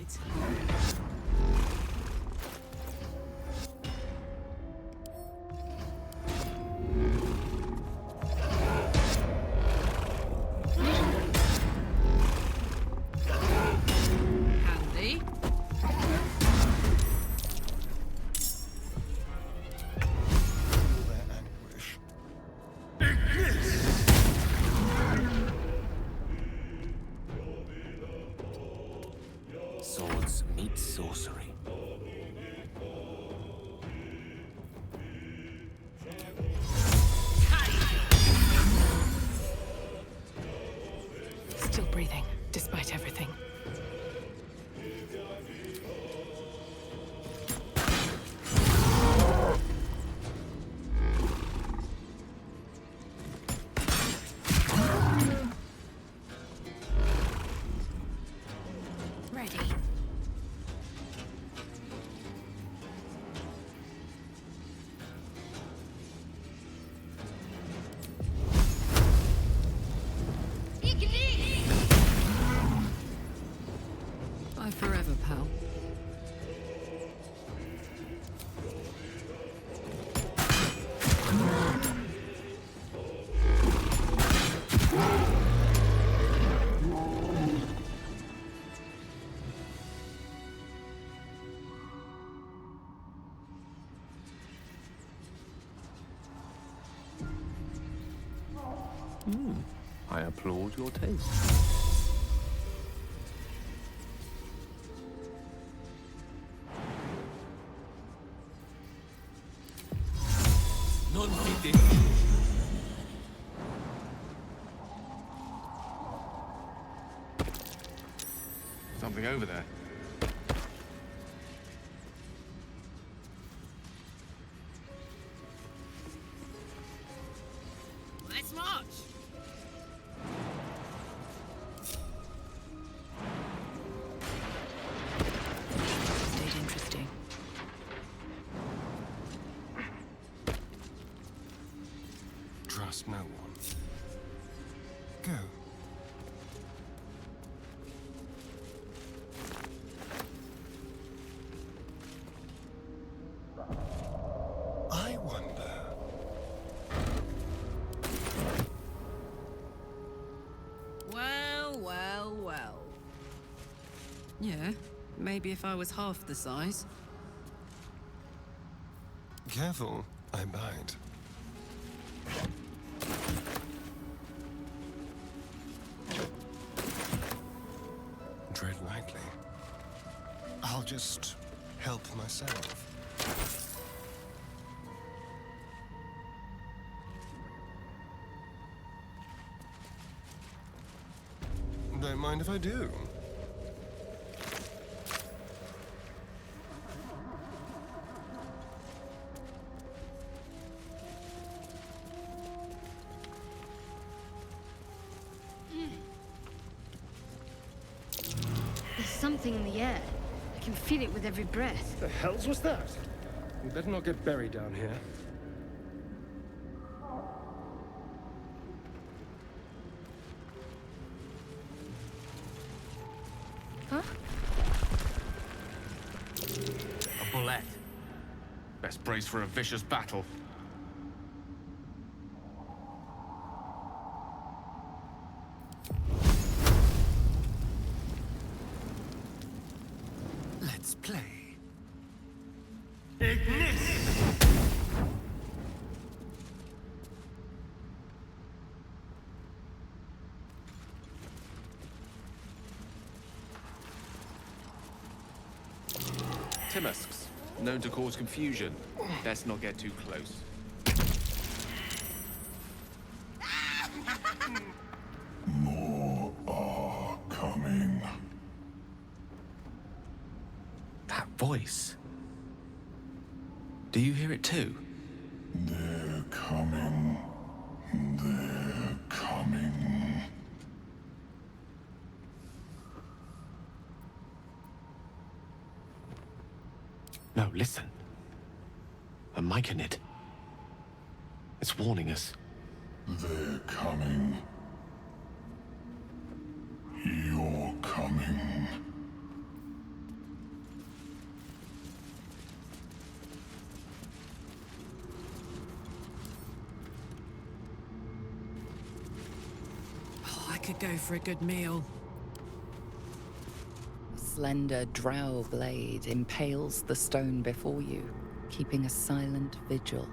needs. Handy. Swords meet sorcery. Still breathing, despite everything. Ready. Bye forever, pal. I applaud your taste. Non fide. Something over there. Let's march! Stayed interesting. Trust no one. Go. I wonder. Well, well, well. Yeah, maybe if I was half the size. Careful, I bite. Tread lightly. I'll just help myself. Don't mind if I do. There's something in the air. I can feel it with every breath. The hells was that? We better not get buried down here. Huh? A bullet. Best brace for a vicious battle. Let's play. Timusks, known to cause confusion. Best not get too close. More are coming. That voice. Do you hear it too? They're coming. They're coming. No, listen. A mic in it. It's warning us. They're coming. You're coming. could go for a good meal. A slender drow blade impales the stone before you, keeping a silent vigil.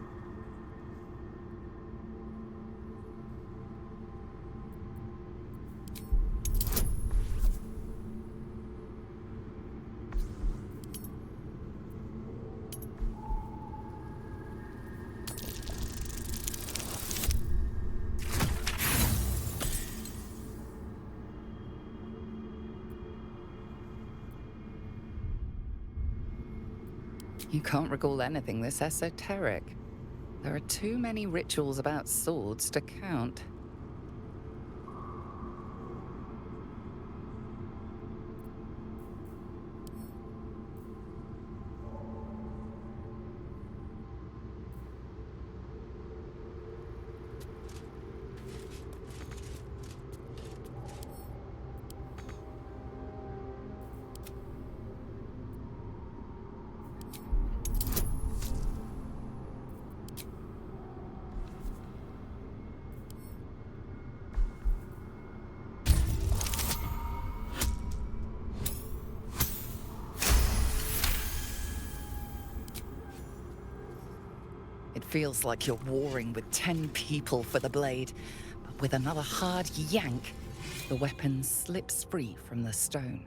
You can't recall anything this esoteric. There are too many rituals about swords to count. It feels like you're warring with 10 people for the blade, but with another hard yank, the weapon slips free from the stone.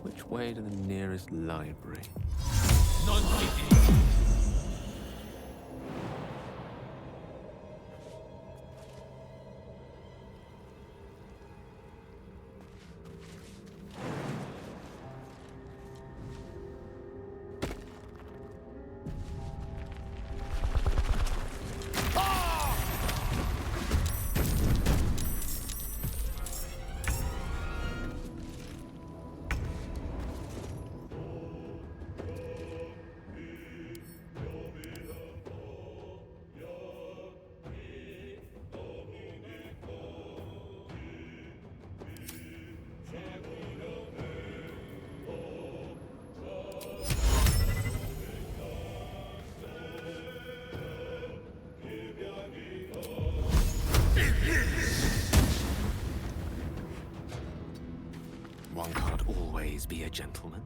Which way to the nearest library? One can't always be a gentleman.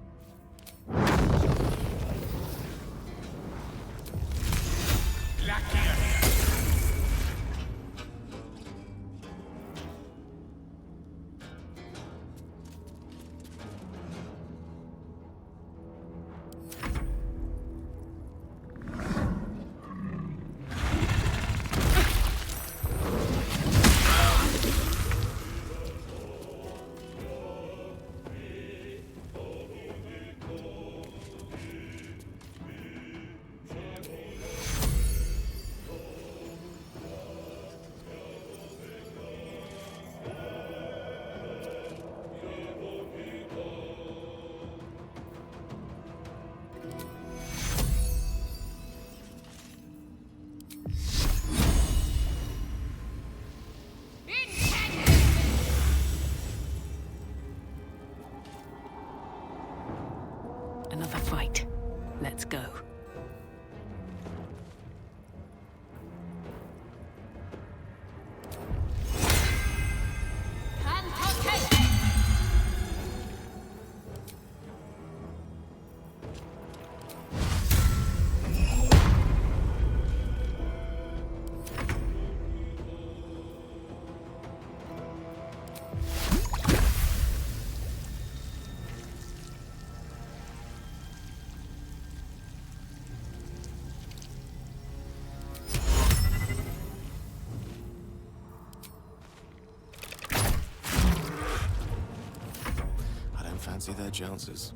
fancy their chances.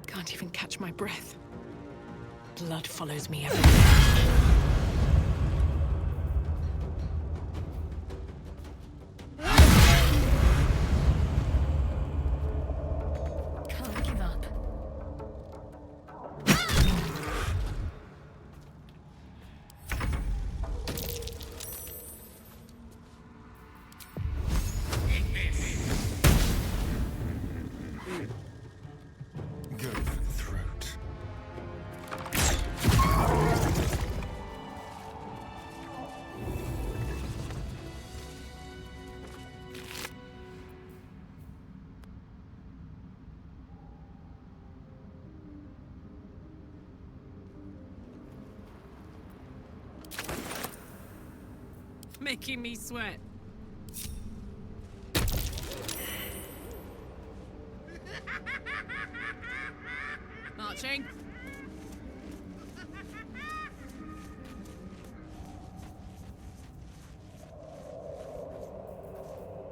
Can't even catch my breath. Blood follows me everywhere. Can't give up. Go for the throat. Making me sweat. Marching.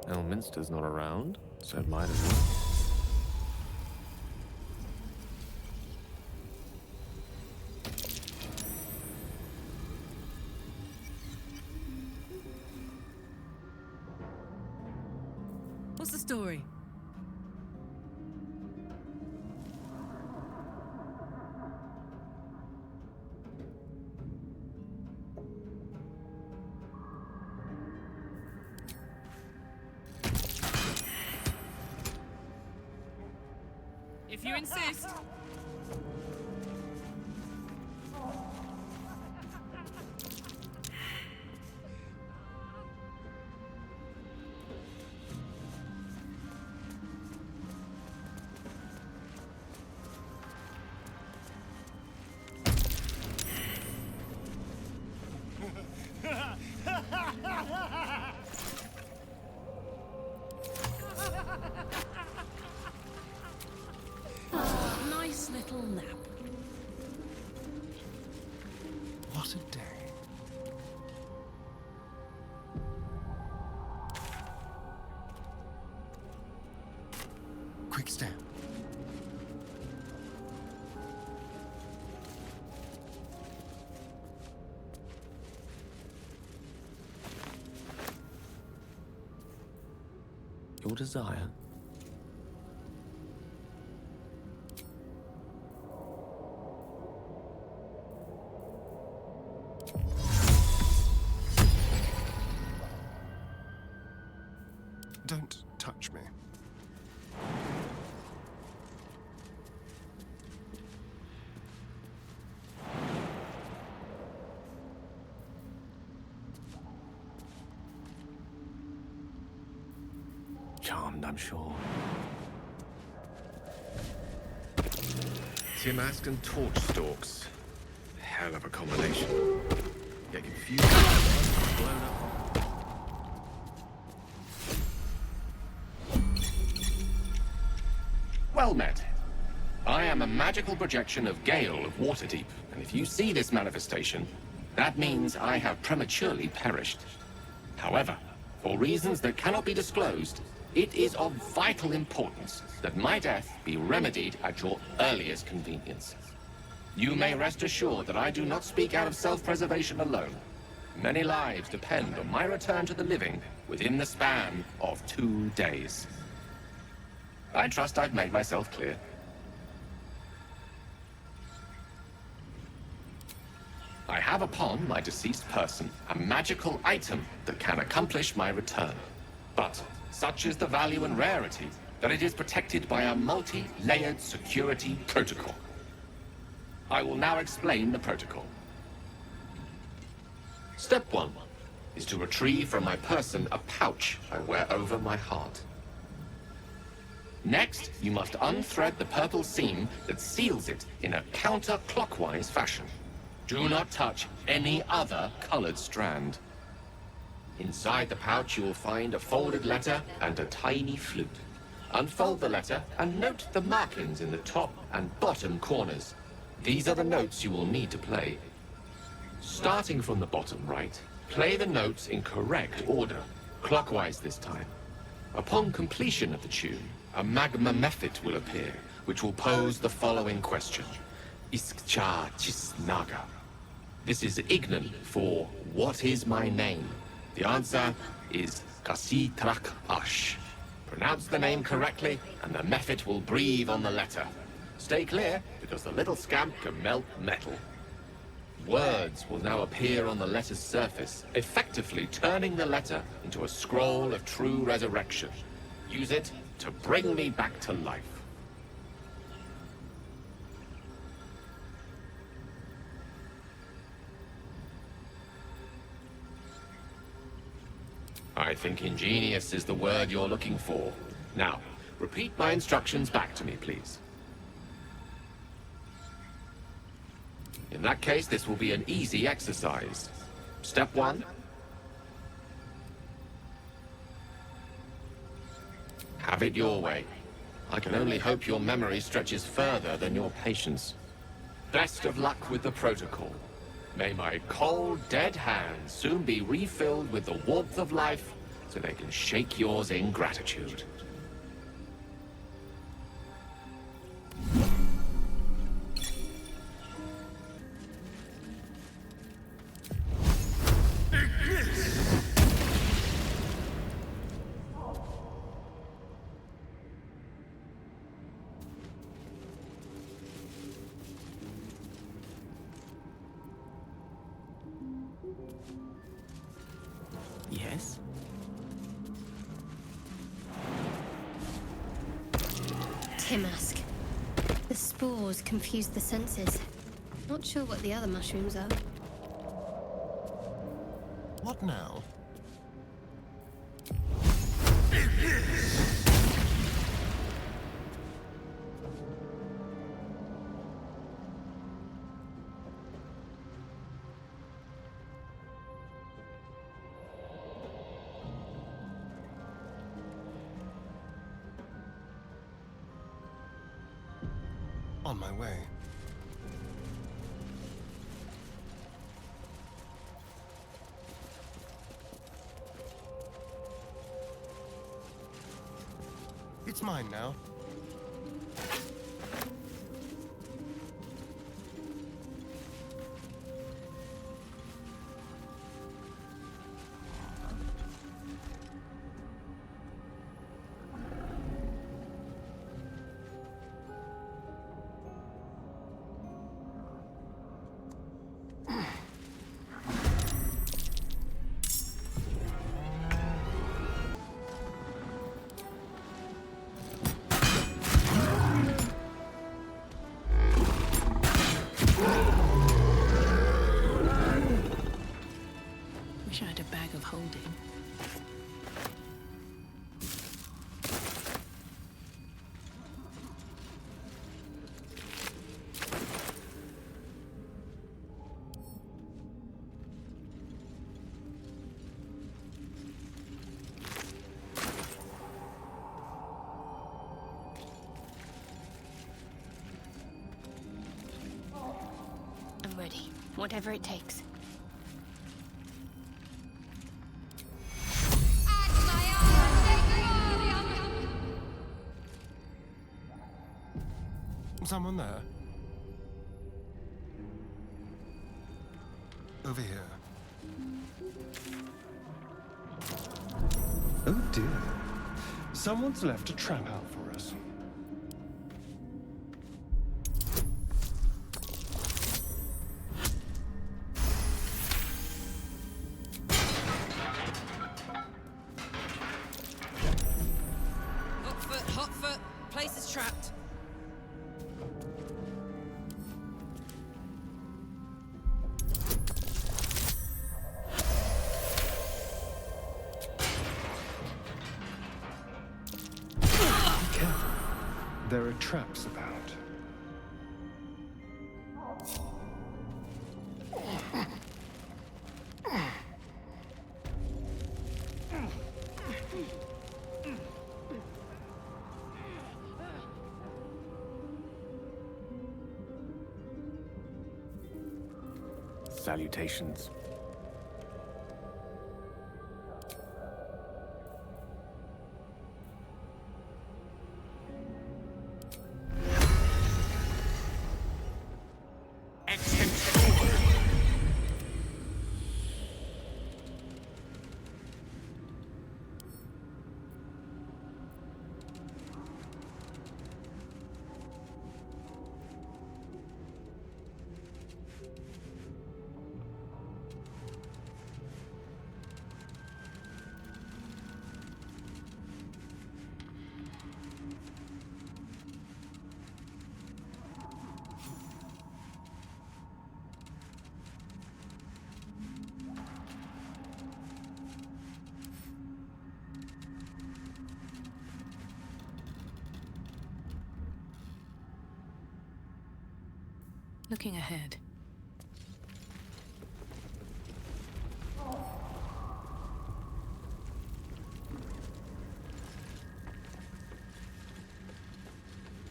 Elminster's not around, so it might as well. What's the story? If you insist. Nice little nap. What a day. Quick step. Your desire? Don't touch me. Charmed, I'm sure. Timask and torch stalks. Hell of a combination. Get confused. Blown up. Well met. I am a magical projection of Gale of Waterdeep, and if you see this manifestation, that means I have prematurely perished. However, for reasons that cannot be disclosed, it is of vital importance that my death be remedied at your earliest convenience. You may rest assured that I do not speak out of self-preservation alone. Many lives depend on my return to the living within the span of 2 days. I trust I've made myself clear. I have upon my deceased person a magical item that can accomplish my return. But such is the value and rarity that it is protected by a multi-layered security protocol. I will now explain the protocol. Step 1. is to retrieve from my person a pouch I wear over my heart. Next, you must unthread the purple seam that seals it in a counterclockwise fashion. Do not touch any other colored strand. Inside the pouch, you will find a folded letter and a tiny flute. Unfold the letter and note the markings in the top and bottom corners. These are the notes you will need to play. Starting from the bottom right, play the notes in correct order, clockwise this time. Upon completion of the tune, a magma method will appear, which will pose the following question. Iskcha Chisnaga. This is Ignan for what is my name? The answer is Kasi Trak Ash. Pronounce the name correctly, and the method will breathe on the letter. Stay clear, because the little scamp can melt metal. Words will now appear on the letter's surface, effectively turning the letter into a scroll of true resurrection. Use it to bring me back to life. I think ingenious is the word you're looking for. Now, repeat my instructions back to me, please. In that case, this will be an easy exercise. Step 1. Have it your way. I can only hope your memory stretches further than your patience. Best of luck with the protocol. May my cold, dead hands soon be refilled with the warmth of life so they can shake yours in gratitude. Yes? Timask. The spores confuse the senses. Not sure what the other mushrooms are. What now? On my way. It's mine now. Wish I had a bag of holding. I'm ready. Whatever it takes. Someone there? Over here. Oh dear. Someone's left a trap out for us. Hot foot. Place is trapped. There are traps about. Salutations. Looking ahead.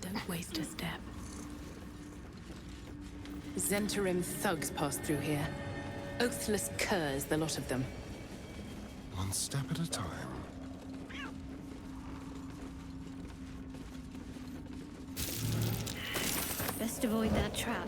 Don't waste a step. Zentarim thugs pass through here. Oathless curs, the lot of them. One step at a time. Best avoid that trap.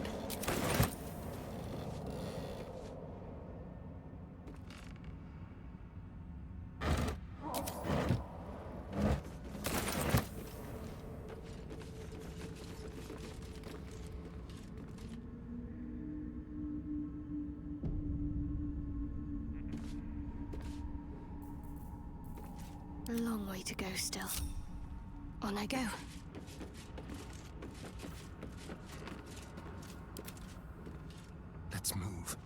A long way to go still. On I go. Let's move.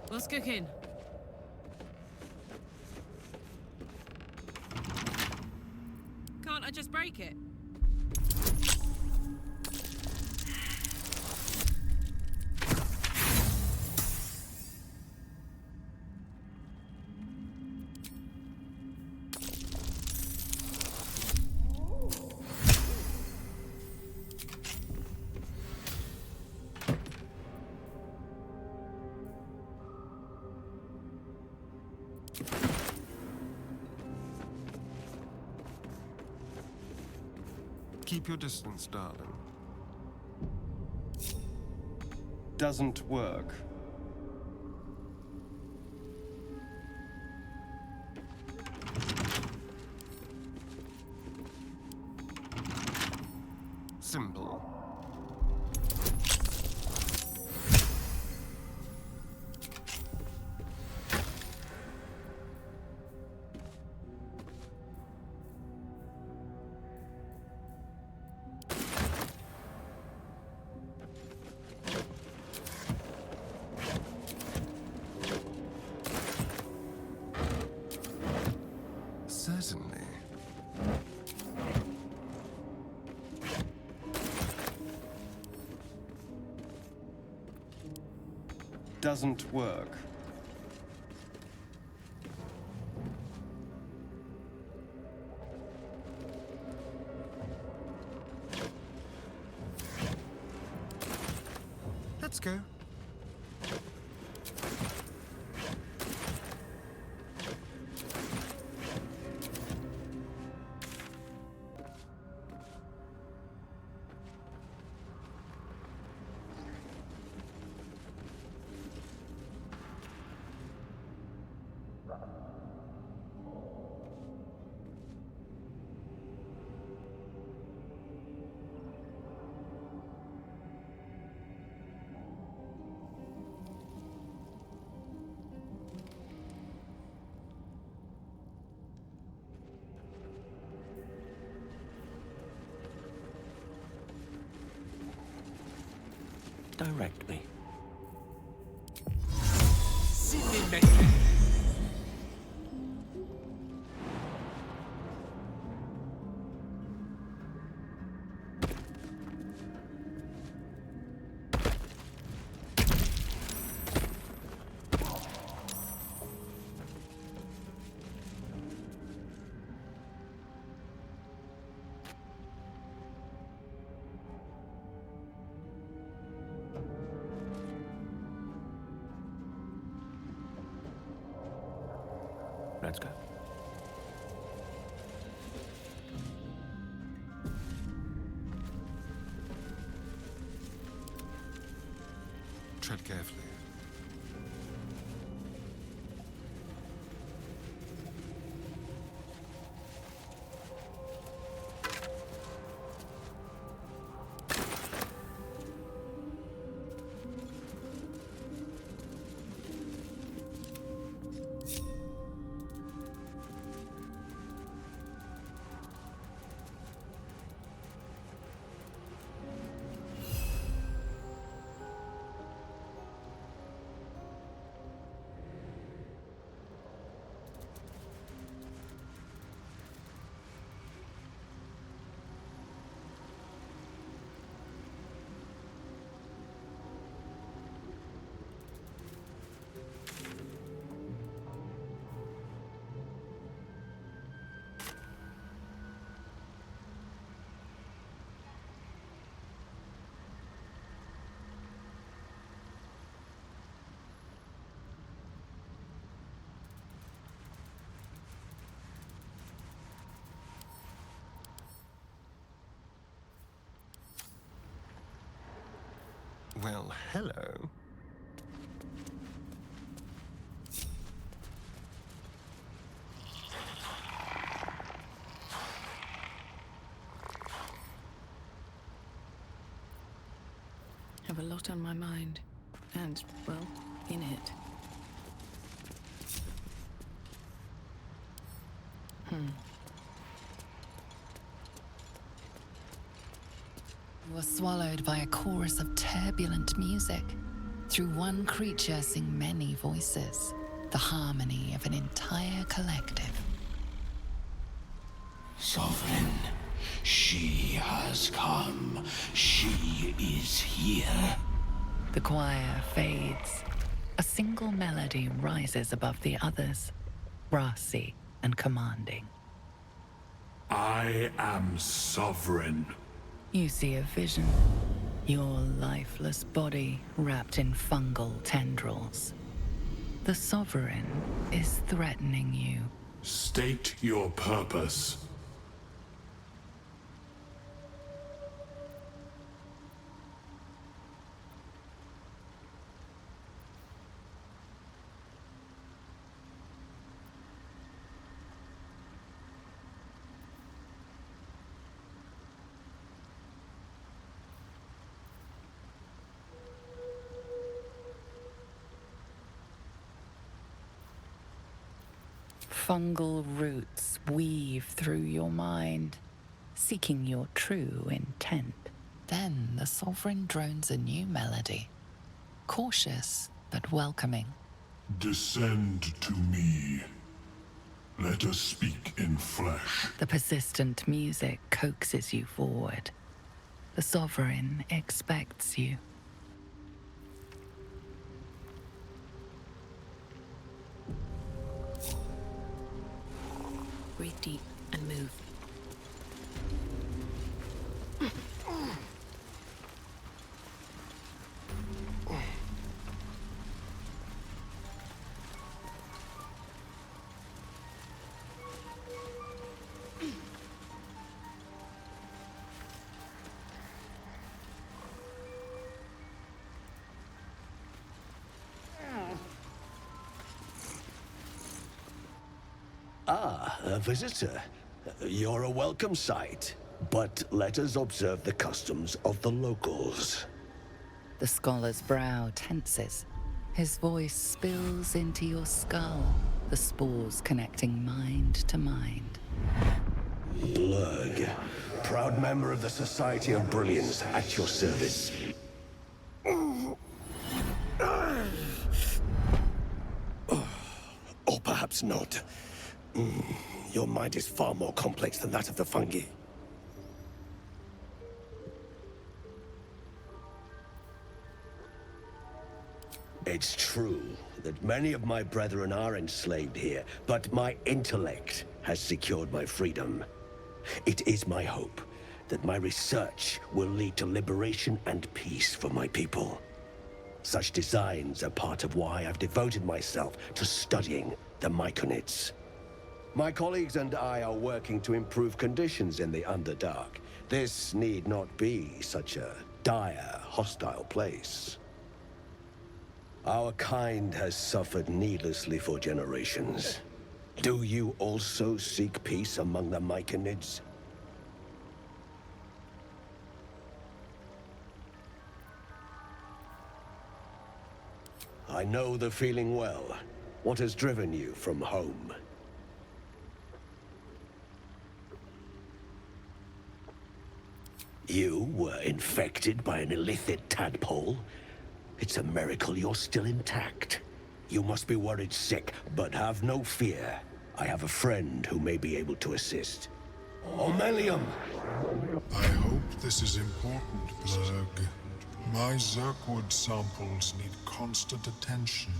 What's cooking? Can't I just break it? Keep your distance, darling. Doesn't work. Simple. Certainly. Doesn't work. Let's go. direct me. Let's go. Tread carefully. Well, hello. Have a lot on my mind. And, well, in it. You were swallowed by a chorus of turbulent music. Through one creature sing many voices, the harmony of an entire collective. Sovereign, she has come. She is here. The choir fades. A single melody rises above the others, brassy and commanding. I am sovereign. You see a vision. Your lifeless body wrapped in fungal tendrils. The Sovereign is threatening you. State your purpose. Fungal roots weave through your mind, seeking your true intent. Then the Sovereign drones a new melody, cautious but welcoming. Descend to me. Let us speak in flesh. The persistent music coaxes you forward. The Sovereign expects you. Breathe deep and move. Ah, a visitor. You're a welcome sight. But let us observe the customs of the locals. The scholar's brow tenses. His voice spills into your skull, the spores connecting mind to mind. Blurg, proud member of the Society of Brilliance, at your service. Your mind is far more complex than that of the fungi. It's true that many of my brethren are enslaved here, but my intellect has secured my freedom. It is my hope that my research will lead to liberation and peace for my people. Such designs are part of why I've devoted myself to studying the Myconids. My colleagues and I are working to improve conditions in the Underdark. This need not be such a dire, hostile place. Our kind has suffered needlessly for generations. Do you also seek peace among the Myconids? I know the feeling well. What has driven you from home? You were infected by an illithid tadpole? It's a miracle you're still intact. You must be worried sick, but have no fear. I have a friend who may be able to assist. Omeluum! I hope this is important, Blurg. My Zerkwood samples need constant attention.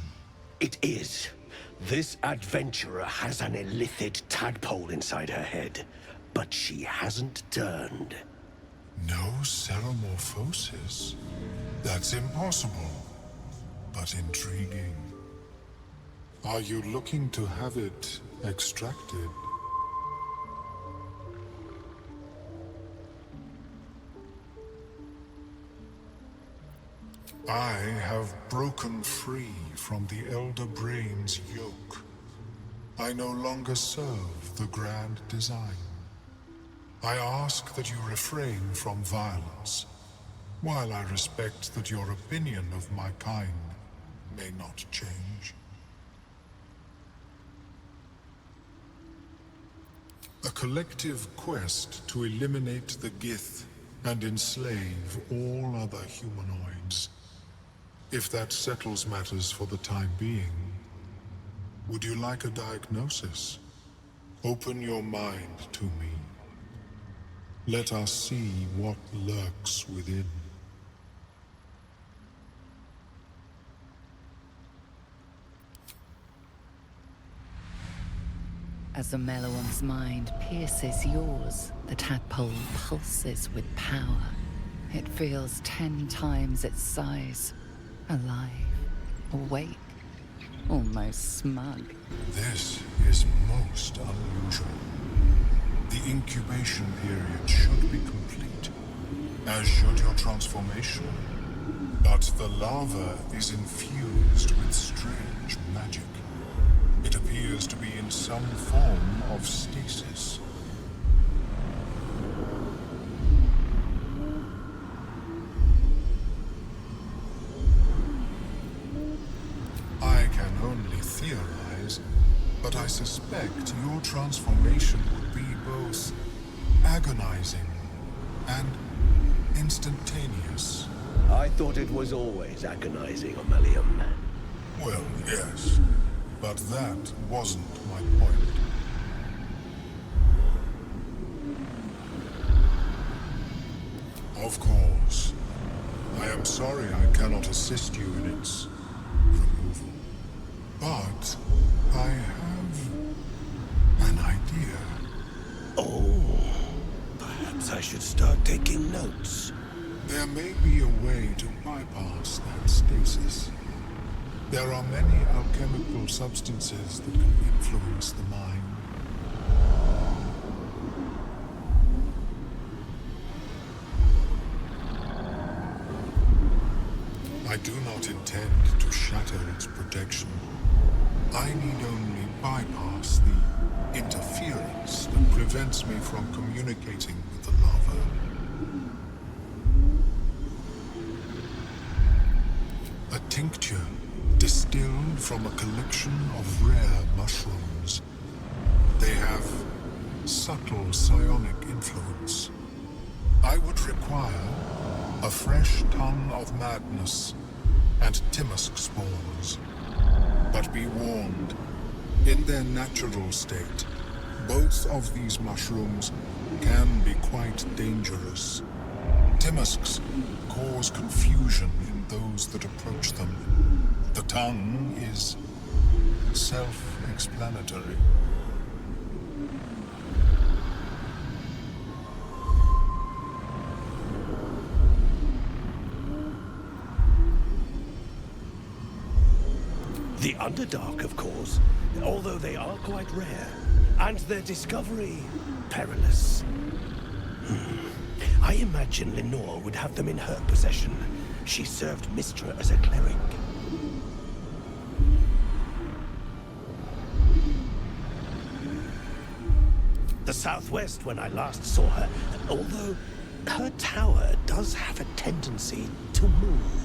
It is. This adventurer has an illithid tadpole inside her head, but she hasn't turned. No ceremorphosis? That's impossible, but intriguing. Are you looking to have it extracted? I have broken free from the Elder Brain's yoke. I no longer serve the grand design. I ask that you refrain from violence, while I respect that your opinion of my kind may not change. A collective quest to eliminate the Gith and enslave all other humanoids. If that settles matters for the time being, would you like a diagnosis? Open your mind to me. Let us see what lurks within. As Omeluum's mind pierces yours, the tadpole pulses with power. It feels 10 times its size. Alive, awake, almost smug. This is most unusual. The incubation period should be complete, as should your transformation. But the larva is infused with strange magic. It appears to be in some form of stasis. I can only theorize, but I suspect your transformation would be both agonizing and instantaneous. I thought it was always agonizing, Omeluum. Well, yes, but that wasn't my point. Of course. I am sorry I cannot assist you in its removal. But I have an idea. Oh, perhaps I should start taking notes. There may be a way to bypass that stasis. There are many alchemical substances that can influence the mind. I do not intend to shatter its protection. I need only bypass the interference that prevents me from communicating with the larva. A tincture distilled from a collection of rare mushrooms. They have subtle psionic influence. I would require a fresh tongue of madness and Timisk spores. But be warned, in their natural state, Both of these mushrooms can be quite dangerous. Timusks cause confusion in those that approach them. The tongue is self-explanatory. The Underdark, of course, although they are quite rare, and their discovery perilous. I imagine Lenore would have them in her possession. She served Mistra as a cleric. The southwest when I last saw her, although her tower does have a tendency to move.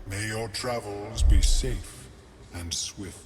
May your travels be safe and swift.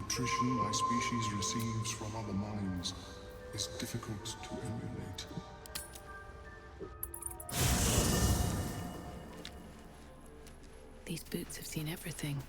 Nutrition my species receives from other minds is difficult to emulate. These boots have seen everything.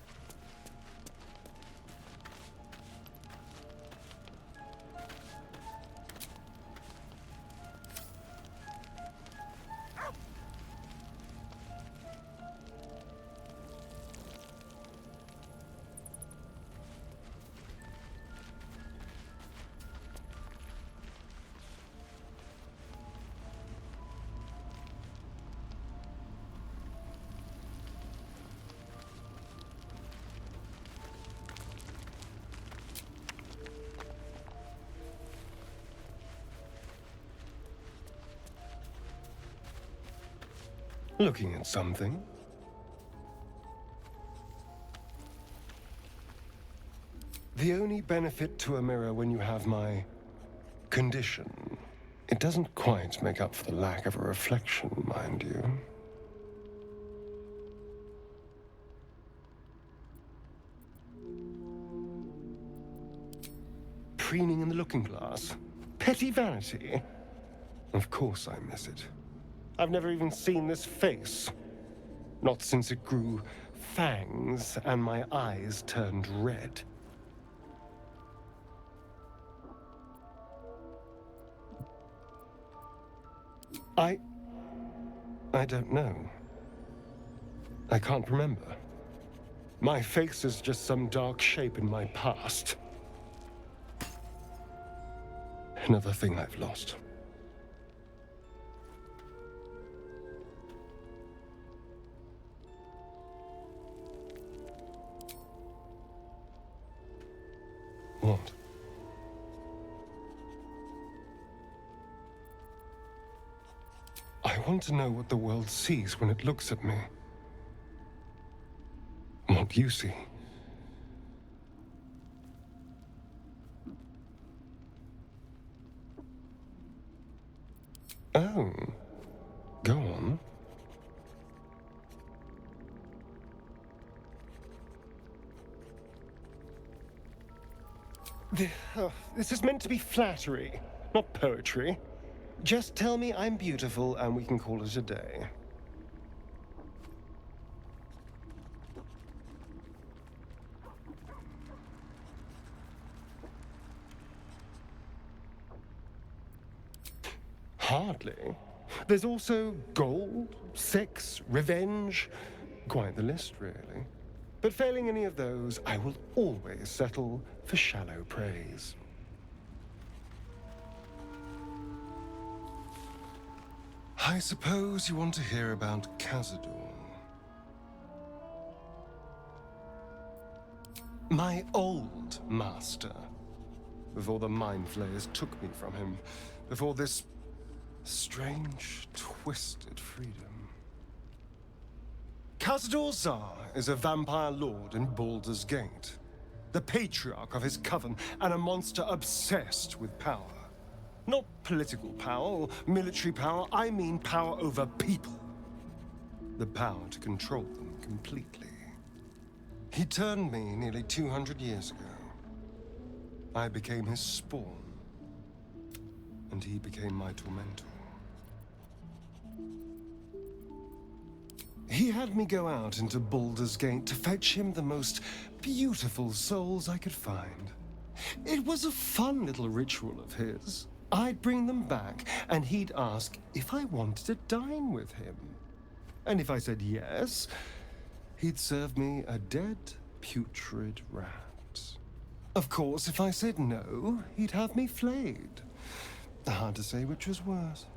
Looking at something? The only benefit to a mirror when you have my condition, it doesn't quite make up for the lack of a reflection, mind you. Preening in the looking glass? Petty vanity? Of course I miss it. I've never even seen this face. Not since it grew fangs and my eyes turned red. I don't know. I can't remember. My face is just some dark shape in my past. Another thing I've lost. What? I want to know what the world sees when it looks at me. What you see. Oh. Go on. This is meant to be flattery, not poetry. Just tell me I'm beautiful and we can call it a day. Hardly. There's also gold, sex, revenge. Quite the list, really. But failing any of those, I will always settle for shallow praise. I suppose you want to hear about Cazador. My old master. Before the Mind Flayers took me from him. Before this strange, twisted freedom. Cazador Zar is a vampire lord in Baldur's Gate. The patriarch of his coven and a monster obsessed with power. Not political power or military power, I mean power over people. The power to control them completely. He turned me nearly 200 years ago. I became his spawn, and he became my tormentor. He had me go out into Baldur's Gate to fetch him the most beautiful souls I could find. It was a fun little ritual of his. I'd bring them back, and he'd ask if I wanted to dine with him. And if I said yes, he'd serve me a dead, putrid rat. Of course, if I said no, he'd have me flayed. Hard to say which was worse.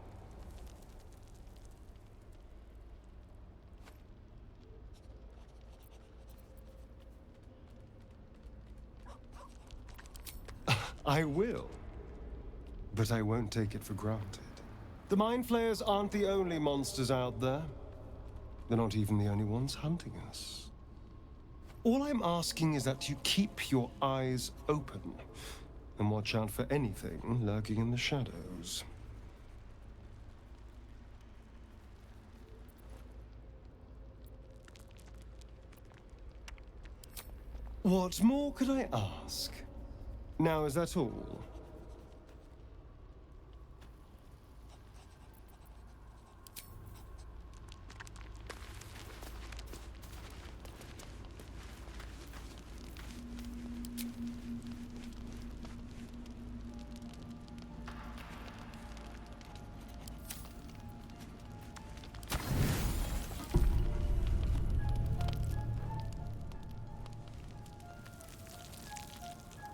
I will. But I won't take it for granted. The Mind Flayers aren't the only monsters out there. They're not even the only ones hunting us. All I'm asking is that you keep your eyes open and watch out for anything lurking in the shadows. What more could I ask? Now, is that all?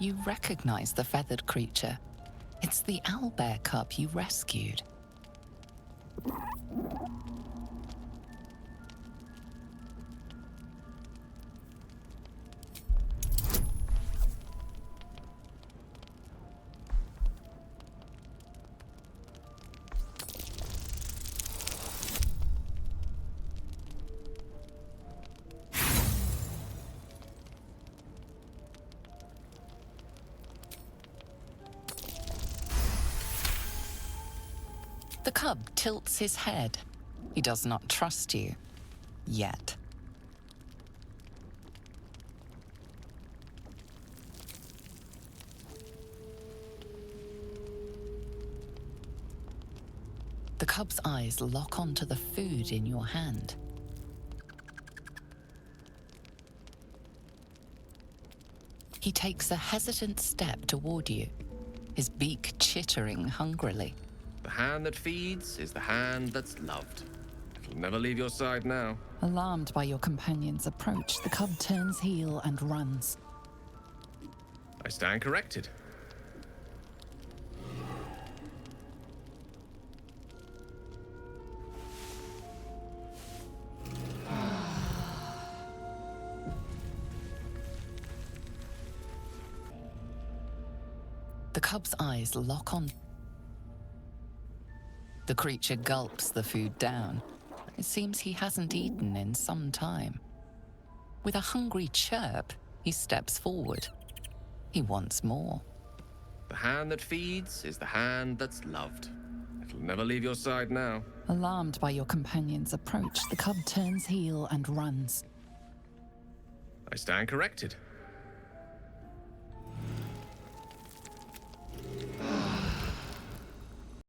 You recognize the feathered creature. It's the owlbear cub you rescued. The cub tilts his head. He does not trust you. Yet. The cub's eyes lock onto the food in your hand. He takes a hesitant step toward you, his beak chittering hungrily. The hand that feeds is the hand that's loved. It'll never leave your side now. Alarmed by your companion's approach, the cub turns heel and runs. I stand corrected. The cub's eyes lock on. The creature gulps the food down. It seems he hasn't eaten in some time. With a hungry chirp, he steps forward. He wants more. The hand that feeds is the hand that's loved. It'll never leave your side now. Alarmed by your companion's approach, the cub turns heel and runs. I stand corrected.